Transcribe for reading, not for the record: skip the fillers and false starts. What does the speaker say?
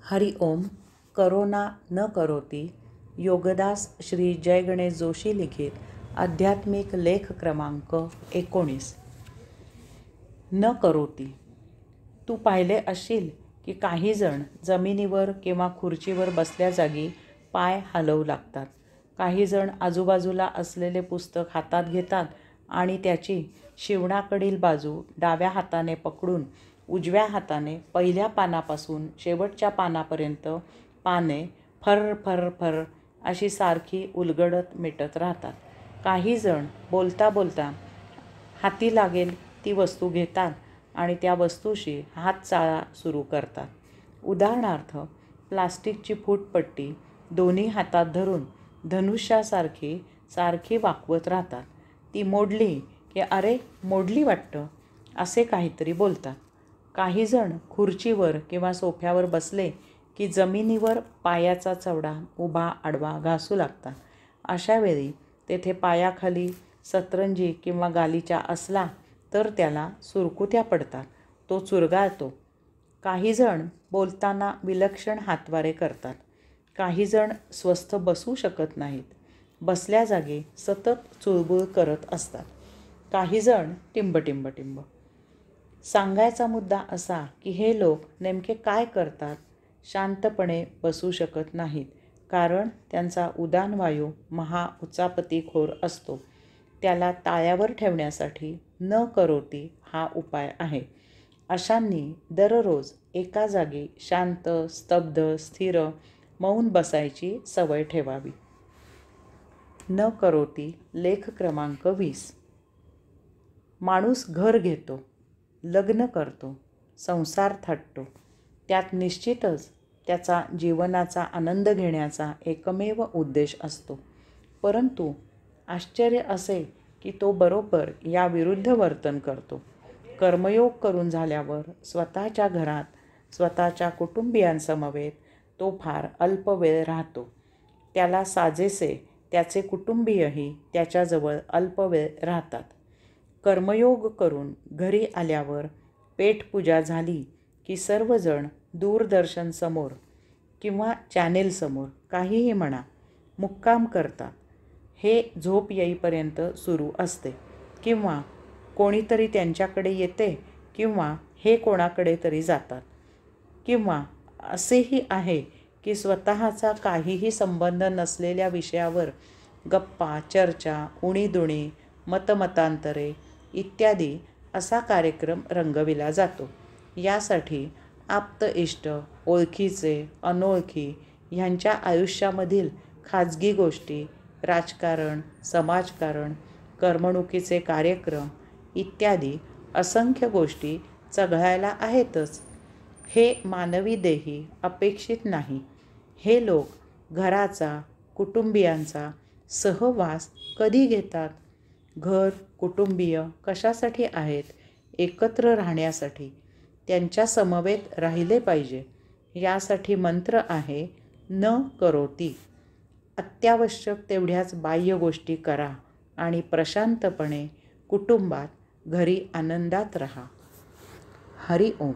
हरि ओम. Corona न करोती. योगदास श्री जय गणेश जोशी लिखित आध्यात्मिक लेख क्रमांक 19. न करोती. तू पाहिले असशील की काही जण जमिनीवर किंवा खुर्चीवर बसल्या जागी पाय हलवू लागतात. काही जण आजूबाजूला असलेले पुस्तक हातात घेतात आणि त्याची शिवणाकडील बाजू डाव्या हाताने पकडून उजव्या हाताने पहिल्या पानापासून शेवटच्या पानापर्यंत पाने फर फर फर अशी सारखी उलगडत मिटत राहतात. काही जण बोलता बोलता हाती लागेल ती वस्तू घेतात आणि त्या वस्तूशी हातचाळा सुरू करतात. उदाहरणार्थ, प्लास्टिकची फूटपट्टी दोन्ही हातात धरून धनुष्यासारखी सारखी वाकवत राहतात. ती मोडली की "अरे, मोडली वाटतं" असे काहीतरी बोलतात. काही जण खुर्चीवर किंवा सोफ्यावर बसले की जमिनीवर पायाचा चवडा उभा आडवा घासू लागतात. अशा वेळी तेथे पायाखाली सतरंजी किंवा गालिचा असला तर त्याला सुरकुत्या पडतात, तो चुरगाळतो. काही जण बोलताना विलक्षण हातवारे करतात. काही जण स्वस्थ बसू शकत नाहीत, बसल्या जागी सतत चुळबुळ करत असतात. काही जण टिंब टिंब टिंब. सांगायचा मुद्दा असा की हे लोक नेमके काय करतात? शांतपणे बसू शकत नाहीत, कारण त्यांचा उदानवायू उचापतीखोर असतो. त्याला ताळ्यावर ठेवण्यासाठी न करोती हा उपाय आहे. अशांनी दररोज एका जागी शांत, स्तब्ध, स्थिर, मौन बसायची सवय ठेवावी. न करोती लेख क्रमांक 20. माणूस घर घेतो, लग्न करतो, संसार थाटतो. त्यात निश्चितच त्याचा जीवनाचा आनंद घेण्याचा एकमेव उद्देश असतो. परंतु आश्चर्य असे की तो बरोबर या विरुद्ध वर्तन करतो. कर्मयोग करून झाल्यावर स्वतःच्या घरात, स्वतःच्या कुटुंबियांसमवेत तो फार अल्प वेळ राहतो. त्याला साजेसे त्याचे कुटुंबीयही त्याच्याजवळ अल्प वेळ राहतात. कर्मयोग करून घरी आल्यावर पेटपूजा झाली की सर्वजण दूरदर्शनसमोर किंवा चॅनेलसमोर, काहीही म्हणा, मुक्काम करतात. हे झोप येईपर्यंत सुरू असते, किंवा कोणीतरी त्यांच्याकडे येते, किंवा हे कोणाकडे तरी जातात. किंवा असेही आहे की स्वतःचा काहीही संबंध नसलेल्या विषयावर गप्पा, चर्चा, उणीधुणी, मतमतांतरे इत्यादी असा कार्यक्रम रंगविला जातो. यासाठी आप्त इष्ट, ओळखीचे, अनोळखी ह्यांच्या आयुष्यामधील खाजगी गोष्टी, राजकारण, समाजकारण, करमणुकीचे कार्यक्रम इत्यादी असंख्य गोष्टी चघळायला आहेतच. हे मानवी देही अपेक्षित नाही. हे लोक घराचा, कुटुंबियांचा सहवास कधी घेतात? घर, कुटुंबीय कशासाठी आहेत? एकत्र राहण्यासाठी, त्यांच्या समवेत राहिले पाहिजे. यासाठी मंत्र आहे न करोती. अत्यावश्यक तेवढ्याच बाह्य गोष्टी करा आणि प्रशांतपणे कुटुंबात, घरी आनंदात राहा. हरि ओम.